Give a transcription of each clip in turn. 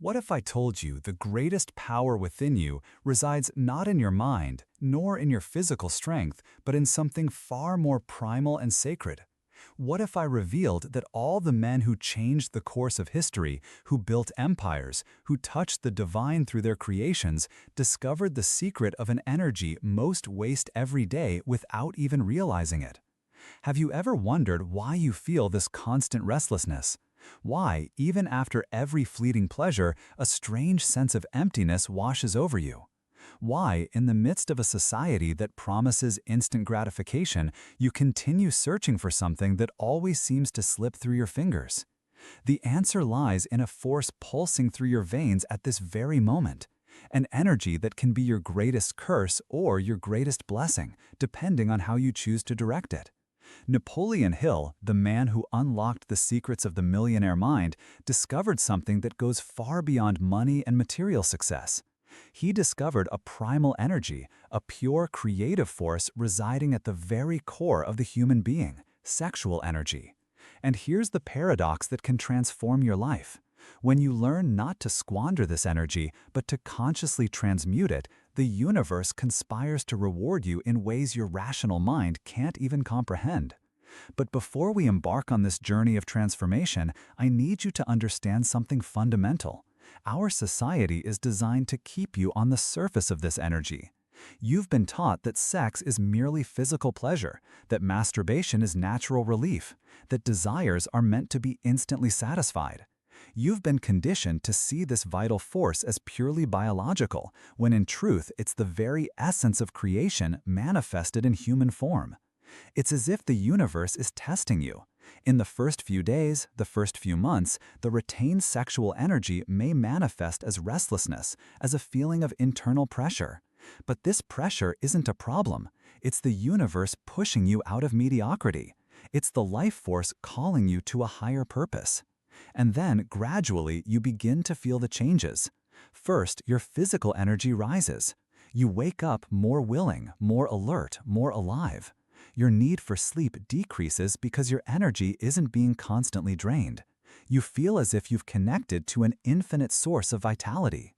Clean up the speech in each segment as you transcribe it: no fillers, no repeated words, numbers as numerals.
What if I told you the greatest power within you resides not in your mind, nor in your physical strength, but in something far more primal and sacred? What if I revealed that all the men who changed the course of history, who built empires, who touched the divine through their creations, discovered the secret of an energy most waste every day without even realizing it? Have you ever wondered why you feel this constant restlessness? Why, even after every fleeting pleasure, a strange sense of emptiness washes over you? Why, in the midst of a society that promises instant gratification, you continue searching for something that always seems to slip through your fingers? The answer lies in a force pulsing through your veins at this very moment, an energy that can be your greatest curse or your greatest blessing, depending on how you choose to direct it. Napoleon Hill, the man who unlocked the secrets of the millionaire mind, discovered something that goes far beyond money and material success. He discovered a primal energy, a pure creative force residing at the very core of the human being, sexual energy. And here's the paradox that can transform your life. When you learn not to squander this energy, but to consciously transmute it, the universe conspires to reward you in ways your rational mind can't even comprehend. But before we embark on this journey of transformation, I need you to understand something fundamental. Our society is designed to keep you on the surface of this energy. You've been taught that sex is merely physical pleasure, that masturbation is natural relief, that desires are meant to be instantly satisfied. You've been conditioned to see this vital force as purely biological, when in truth it's the very essence of creation manifested in human form. It's as if the universe is testing you. In the first few days, the first few months, the retained sexual energy may manifest as restlessness, as a feeling of internal pressure. But this pressure isn't a problem. It's the universe pushing you out of mediocrity. It's the life force calling you to a higher purpose. And then, gradually, you begin to feel the changes. First, your physical energy rises. You wake up more willing, more alert, more alive. Your need for sleep decreases because your energy isn't being constantly drained. You feel as if you've connected to an infinite source of vitality.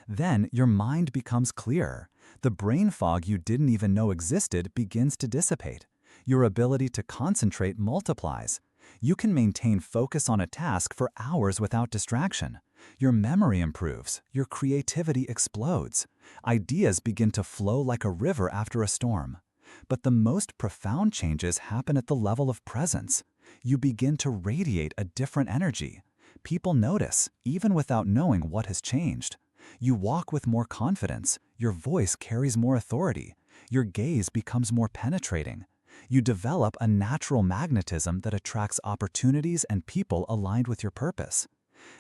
Then, your mind becomes clearer. The brain fog you didn't even know existed begins to dissipate. Your ability to concentrate multiplies. You can maintain focus on a task for hours without distraction. Your memory improves. Your creativity explodes. Ideas begin to flow like a river after a storm. But the most profound changes happen at the level of presence. You begin to radiate a different energy. People notice, even without knowing what has changed. You walk with more confidence. Your voice carries more authority. Your gaze becomes more penetrating. You develop a natural magnetism that attracts opportunities and people aligned with your purpose.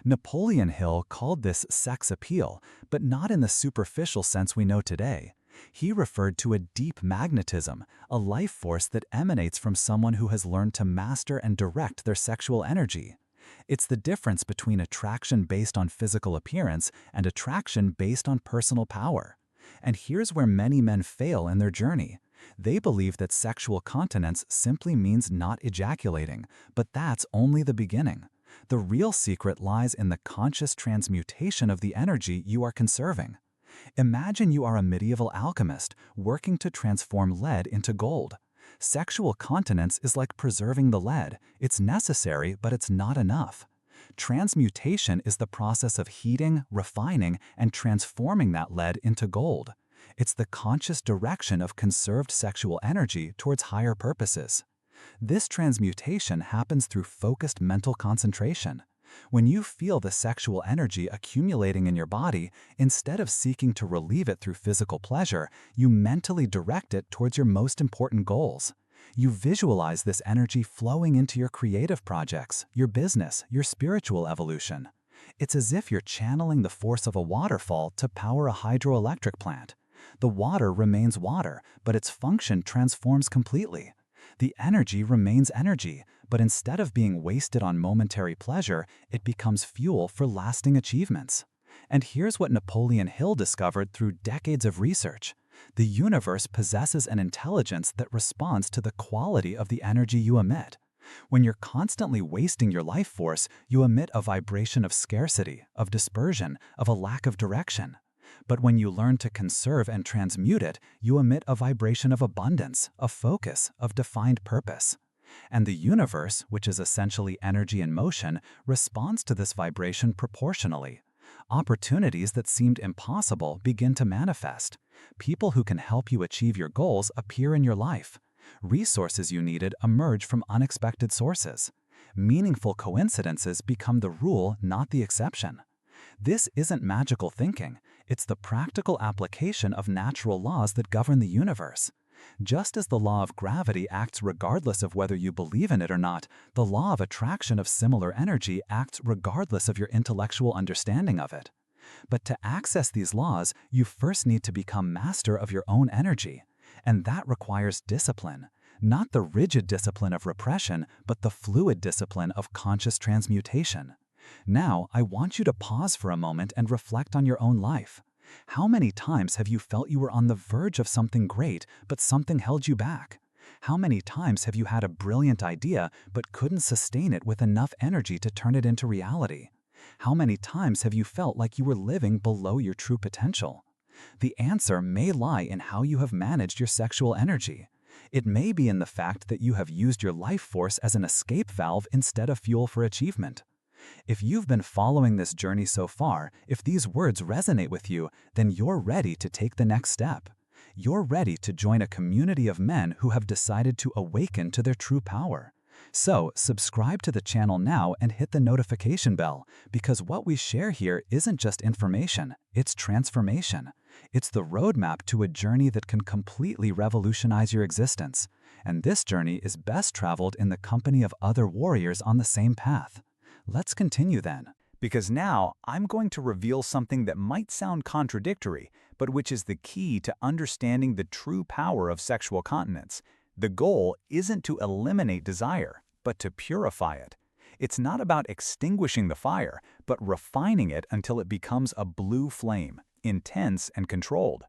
Napoleon Hill called this sex appeal, but not in the superficial sense we know today. He referred to a deep magnetism, a life force that emanates from someone who has learned to master and direct their sexual energy. It's the difference between attraction based on physical appearance and attraction based on personal power. And here's where many men fail in their journey. They believe that sexual continence simply means not ejaculating, but that's only the beginning. The real secret lies in the conscious transmutation of the energy you are conserving. Imagine you are a medieval alchemist working to transform lead into gold. Sexual continence is like preserving the lead. It's necessary, but it's not enough. Transmutation is the process of heating, refining, and transforming that lead into gold. It's the conscious direction of conserved sexual energy towards higher purposes. This transmutation happens through focused mental concentration. When you feel the sexual energy accumulating in your body, instead of seeking to relieve it through physical pleasure, you mentally direct it towards your most important goals. You visualize this energy flowing into your creative projects, your business, your spiritual evolution. It's as if you're channeling the force of a waterfall to power a hydroelectric plant. The water remains water, but its function transforms completely. The energy remains energy, but instead of being wasted on momentary pleasure, it becomes fuel for lasting achievements. And here's what Napoleon Hill discovered through decades of research. The universe possesses an intelligence that responds to the quality of the energy you emit. When you're constantly wasting your life force, you emit a vibration of scarcity, of dispersion, of a lack of direction. But when you learn to conserve and transmute it, you emit a vibration of abundance, of focus, of defined purpose. And the universe, which is essentially energy in motion, responds to this vibration proportionally. Opportunities that seemed impossible begin to manifest. People who can help you achieve your goals appear in your life. Resources you needed emerge from unexpected sources. Meaningful coincidences become the rule, not the exception. This isn't magical thinking. It's the practical application of natural laws that govern the universe. Just as the law of gravity acts regardless of whether you believe in it or not, the law of attraction of similar energy acts regardless of your intellectual understanding of it. But to access these laws, you first need to become master of your own energy. And that requires discipline. Not the rigid discipline of repression, but the fluid discipline of conscious transmutation. Now, I want you to pause for a moment and reflect on your own life. How many times have you felt you were on the verge of something great, but something held you back? How many times have you had a brilliant idea, but couldn't sustain it with enough energy to turn it into reality? How many times have you felt like you were living below your true potential? The answer may lie in how you have managed your sexual energy. It may be in the fact that you have used your life force as an escape valve instead of fuel for achievement. If you've been following this journey so far, if these words resonate with you, then you're ready to take the next step. You're ready to join a community of men who have decided to awaken to their true power. So, subscribe to the channel now and hit the notification bell, because what we share here isn't just information, it's transformation. It's the roadmap to a journey that can completely revolutionize your existence. And this journey is best traveled in the company of other warriors on the same path. Let's continue then. Because now I'm going to reveal something that might sound contradictory, but which is the key to understanding the true power of sexual continence. The goal isn't to eliminate desire, but to purify it. It's not about extinguishing the fire, but refining it until it becomes a blue flame, intense and controlled.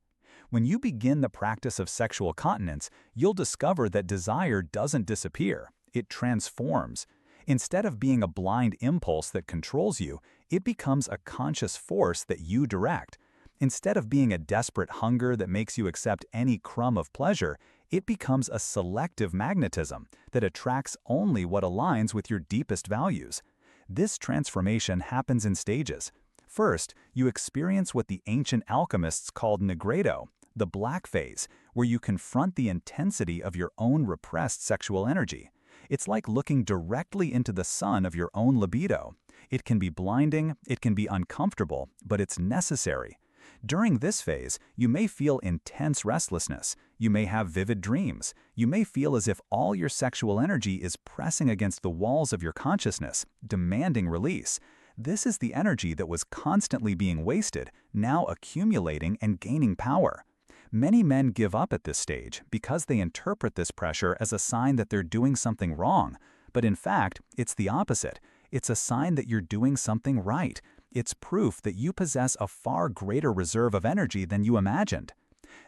When you begin the practice of sexual continence, you'll discover that desire doesn't disappear, it transforms. Instead of being a blind impulse that controls you, it becomes a conscious force that you direct. Instead of being a desperate hunger that makes you accept any crumb of pleasure, it becomes a selective magnetism that attracts only what aligns with your deepest values. This transformation happens in stages. First, you experience what the ancient alchemists called nigredo, the black phase, where you confront the intensity of your own repressed sexual energy. It's like looking directly into the sun of your own libido. It can be blinding, it can be uncomfortable, but it's necessary. During this phase, you may feel intense restlessness, you may have vivid dreams, you may feel as if all your sexual energy is pressing against the walls of your consciousness, demanding release. This is the energy that was constantly being wasted, now accumulating and gaining power. Many men give up at this stage because they interpret this pressure as a sign that they're doing something wrong. But in fact, it's the opposite. It's a sign that you're doing something right. It's proof that you possess a far greater reserve of energy than you imagined.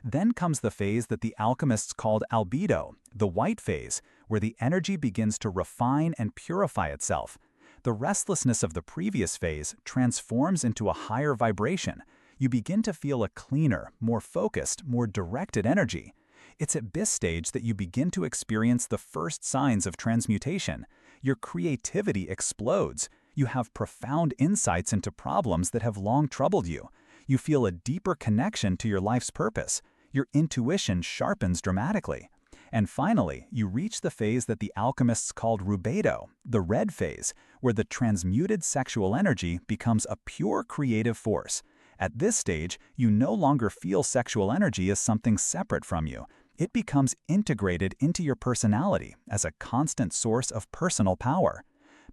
Then comes the phase that the alchemists called albedo, the white phase, where the energy begins to refine and purify itself. The restlessness of the previous phase transforms into a higher vibration. You begin to feel a cleaner, more focused, more directed energy. It's at this stage that you begin to experience the first signs of transmutation. Your creativity explodes. You have profound insights into problems that have long troubled you. You feel a deeper connection to your life's purpose. Your intuition sharpens dramatically. And finally, you reach the phase that the alchemists called rubedo, the red phase, where the transmuted sexual energy becomes a pure creative force. At this stage, you no longer feel sexual energy as something separate from you. It becomes integrated into your personality as a constant source of personal power.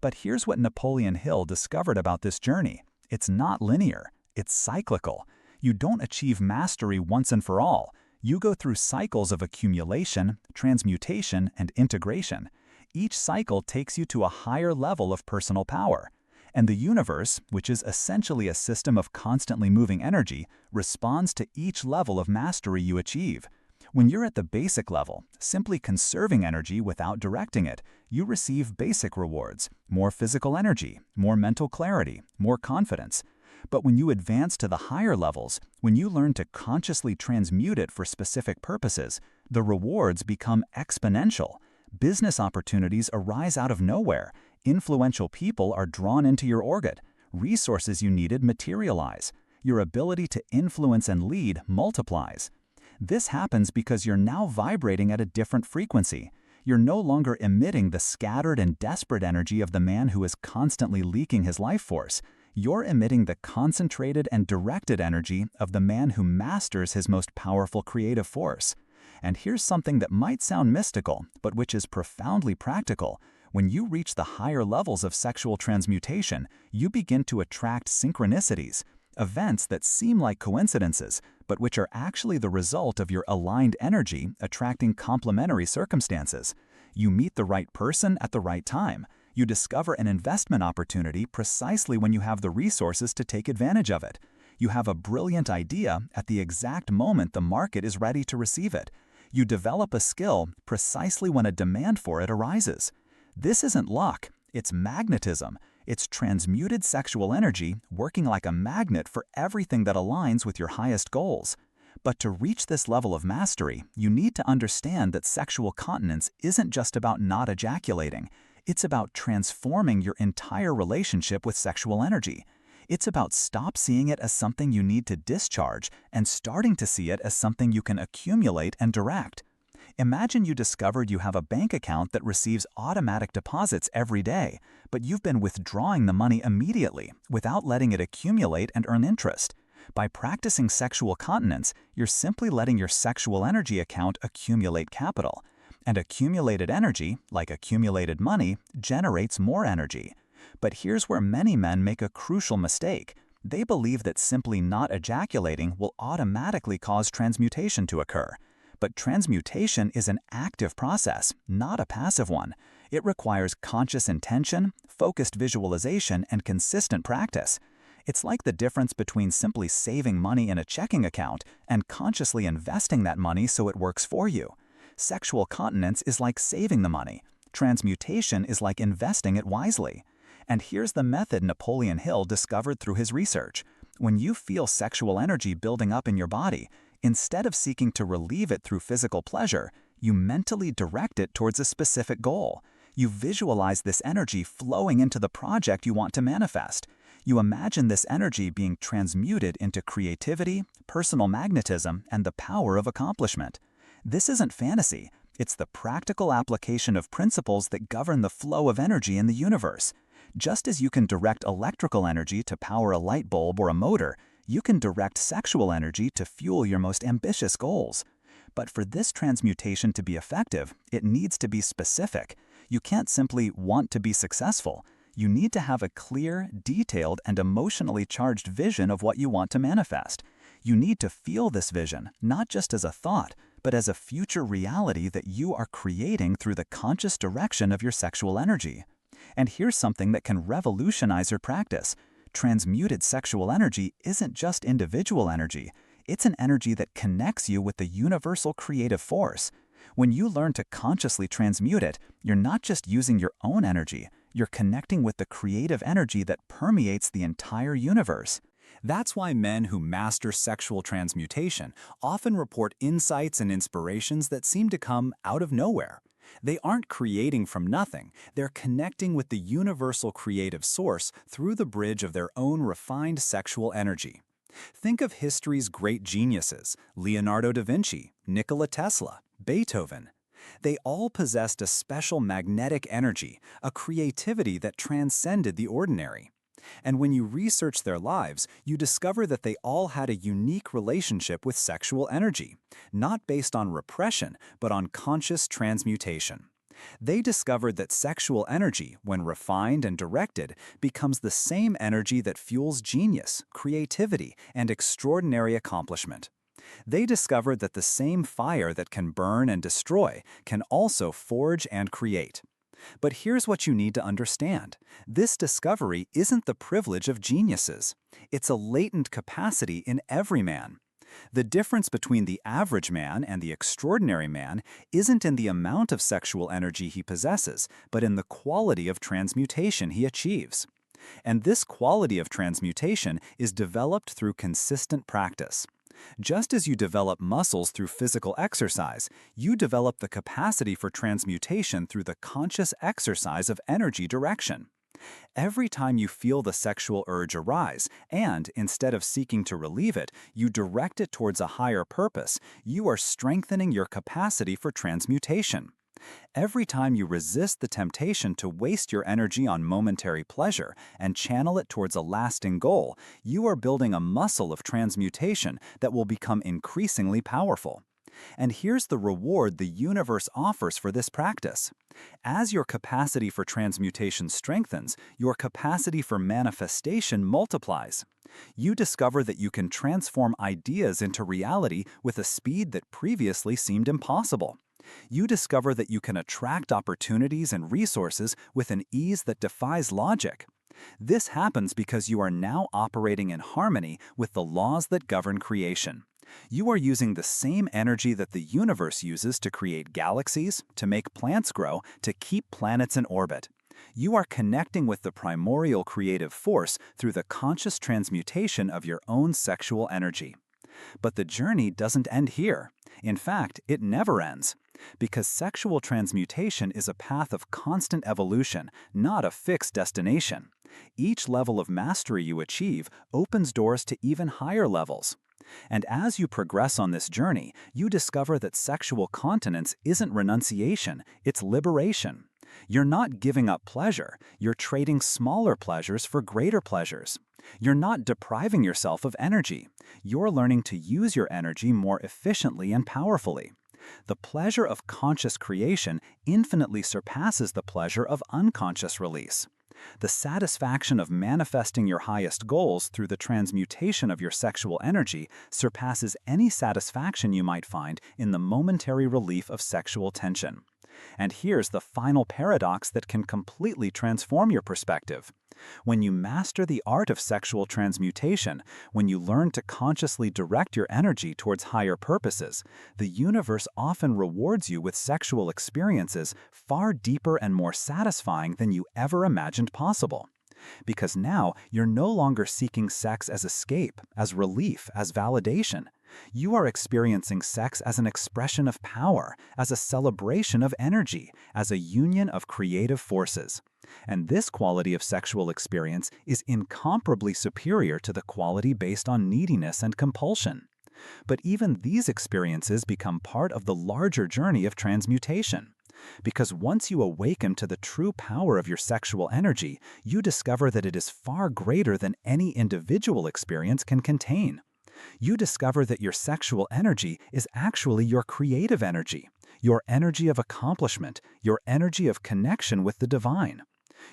But here's what Napoleon Hill discovered about this journey. It's not linear. It's cyclical. You don't achieve mastery once and for all. You go through cycles of accumulation, transmutation, and integration. Each cycle takes you to a higher level of personal power. And the universe, which is essentially a system of constantly moving energy, responds to each level of mastery you achieve. When you're at the basic level, simply conserving energy without directing it, You receive basic rewards, more physical energy, more mental clarity, more confidence. But when you advance to the higher levels, when you learn to consciously transmute it for specific purposes, the rewards become exponential. Business opportunities arise out of nowhere. Influential people are drawn into your orbit. Resources you needed materialize. Your ability to influence and lead multiplies. This happens because you're now vibrating at a different frequency. You're no longer emitting the scattered and desperate energy of the man who is constantly leaking his life force. You're emitting the concentrated and directed energy of the man who masters his most powerful creative force. And here's something that might sound mystical, but which is profoundly practical. When you reach the higher levels of sexual transmutation, you begin to attract synchronicities, events that seem like coincidences, but which are actually the result of your aligned energy attracting complementary circumstances. You meet the right person at the right time. You discover an investment opportunity precisely when you have the resources to take advantage of it. You have a brilliant idea at the exact moment the market is ready to receive it. You develop a skill precisely when a demand for it arises. This isn't luck, it's magnetism. It's transmuted sexual energy working like a magnet for everything that aligns with your highest goals. But to reach this level of mastery, you need to understand that sexual continence isn't just about not ejaculating. It's about transforming your entire relationship with sexual energy. It's about stop seeing it as something you need to discharge and starting to see it as something you can accumulate and direct. Imagine you discovered you have a bank account that receives automatic deposits every day, but you've been withdrawing the money immediately without letting it accumulate and earn interest. By practicing sexual continence, you're simply letting your sexual energy account accumulate capital. And accumulated energy, like accumulated money, generates more energy. But here's where many men make a crucial mistake. They believe that simply not ejaculating will automatically cause transmutation to occur. But transmutation is an active process, not a passive one. It requires conscious intention, focused visualization, and consistent practice. It's like the difference between simply saving money in a checking account and consciously investing that money so it works for you. Sexual continence is like saving the money. Transmutation is like investing it wisely. And here's the method Napoleon Hill discovered through his research. When you feel sexual energy building up in your body, instead of seeking to relieve it through physical pleasure, you mentally direct it towards a specific goal. You visualize this energy flowing into the project you want to manifest. You imagine this energy being transmuted into creativity, personal magnetism, and the power of accomplishment. This isn't fantasy. It's the practical application of principles that govern the flow of energy in the universe. Just as you can direct electrical energy to power a light bulb or a motor, you can direct sexual energy to fuel your most ambitious goals. But for this transmutation to be effective, it needs to be specific. You can't simply want to be successful. You need to have a clear, detailed, and emotionally charged vision of what you want to manifest. You need to feel this vision, not just as a thought, but as a future reality that you are creating through the conscious direction of your sexual energy. And here's something that can revolutionize your practice. Transmuted sexual energy isn't just individual energy. It's an energy that connects you with the universal creative force. When you learn to consciously transmute it, you're not just using your own energy, you're connecting with the creative energy that permeates the entire universe. That's why men who master sexual transmutation often report insights and inspirations that seem to come out of nowhere. They aren't creating from nothing, they're connecting with the universal creative source through the bridge of their own refined sexual energy. Think of history's great geniuses, Leonardo da Vinci, Nikola Tesla, Beethoven. They all possessed a special magnetic energy, a creativity that transcended the ordinary. And when you research their lives, you discover that they all had a unique relationship with sexual energy, not based on repression, but on conscious transmutation. They discovered that sexual energy, when refined and directed, becomes the same energy that fuels genius, creativity, and extraordinary accomplishment. They discovered that the same fire that can burn and destroy can also forge and create. But here's what you need to understand. This discovery isn't the privilege of geniuses. It's a latent capacity in every man. The difference between the average man and the extraordinary man isn't in the amount of sexual energy he possesses, but in the quality of transmutation he achieves. And this quality of transmutation is developed through consistent practice. Just as you develop muscles through physical exercise, you develop the capacity for transmutation through the conscious exercise of energy direction. Every time you feel the sexual urge arise, and instead of seeking to relieve it, you direct it towards a higher purpose, you are strengthening your capacity for transmutation. Every time you resist the temptation to waste your energy on momentary pleasure and channel it towards a lasting goal, you are building a muscle of transmutation that will become increasingly powerful. And here's the reward the universe offers for this practice. As your capacity for transmutation strengthens, your capacity for manifestation multiplies. You discover that you can transform ideas into reality with a speed that previously seemed impossible. You discover that you can attract opportunities and resources with an ease that defies logic. This happens because you are now operating in harmony with the laws that govern creation. You are using the same energy that the universe uses to create galaxies, to make plants grow, to keep planets in orbit. You are connecting with the primordial creative force through the conscious transmutation of your own sexual energy. But the journey doesn't end here. In fact, it never ends. Because sexual transmutation is a path of constant evolution, not a fixed destination. Each level of mastery you achieve opens doors to even higher levels. And as you progress on this journey, you discover that sexual continence isn't renunciation, it's liberation. You're not giving up pleasure, you're trading smaller pleasures for greater pleasures. You're not depriving yourself of energy, you're learning to use your energy more efficiently and powerfully. The pleasure of conscious creation infinitely surpasses the pleasure of unconscious release. The satisfaction of manifesting your highest goals through the transmutation of your sexual energy surpasses any satisfaction you might find in the momentary relief of sexual tension. And here's the final paradox that can completely transform your perspective. When you master the art of sexual transmutation, when you learn to consciously direct your energy towards higher purposes, the universe often rewards you with sexual experiences far deeper and more satisfying than you ever imagined possible. Because now you're no longer seeking sex as escape, as relief, as validation. You are experiencing sex as an expression of power, as a celebration of energy, as a union of creative forces. And this quality of sexual experience is incomparably superior to the quality based on neediness and compulsion. But even these experiences become part of the larger journey of transmutation. Because once you awaken to the true power of your sexual energy, you discover that it is far greater than any individual experience can contain. You discover that your sexual energy is actually your creative energy, your energy of accomplishment, your energy of connection with the divine.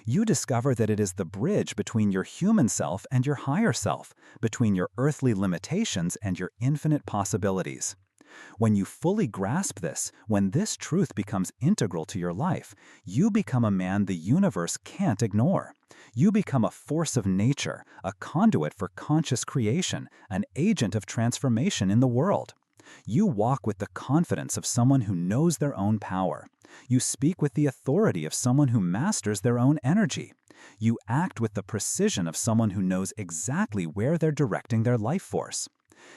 You discover that it is the bridge between your human self and your higher self, between your earthly limitations and your infinite possibilities. When you fully grasp this, when this truth becomes integral to your life, you become a man the universe can't ignore. You become a force of nature, a conduit for conscious creation, an agent of transformation in the world. You walk with the confidence of someone who knows their own power. You speak with the authority of someone who masters their own energy. You act with the precision of someone who knows exactly where they're directing their life force.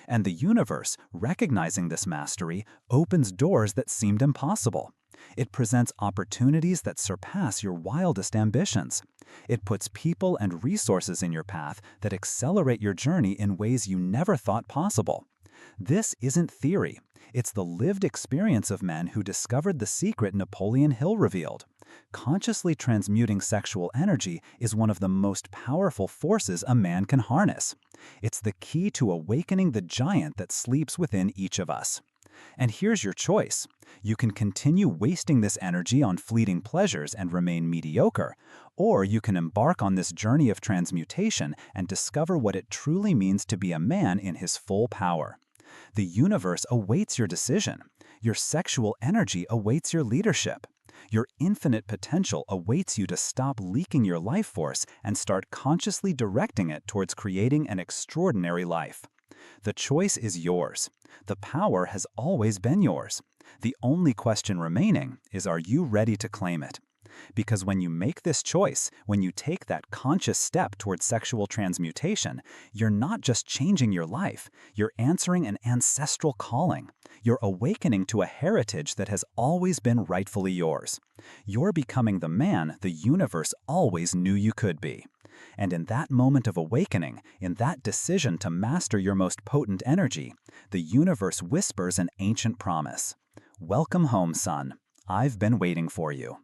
And the universe, recognizing this mastery, opens doors that seemed impossible. It presents opportunities that surpass your wildest ambitions. It puts people and resources in your path that accelerate your journey in ways you never thought possible. This isn't theory. It's the lived experience of men who discovered the secret Napoleon Hill revealed. Consciously transmuting sexual energy is one of the most powerful forces a man can harness. It's the key to awakening the giant that sleeps within each of us. And here's your choice. You can continue wasting this energy on fleeting pleasures and remain mediocre, or you can embark on this journey of transmutation and discover what it truly means to be a man in his full power. The universe awaits your decision. Your sexual energy awaits your leadership. Your infinite potential awaits you to stop leaking your life force and start consciously directing it towards creating an extraordinary life. The choice is yours. The power has always been yours. The only question remaining is, are you ready to claim it? Because when you make this choice, when you take that conscious step towards sexual transmutation, you're not just changing your life, you're answering an ancestral calling. You're awakening to a heritage that has always been rightfully yours. You're becoming the man the universe always knew you could be. And in that moment of awakening, in that decision to master your most potent energy, the universe whispers an ancient promise. Welcome home, son. I've been waiting for you.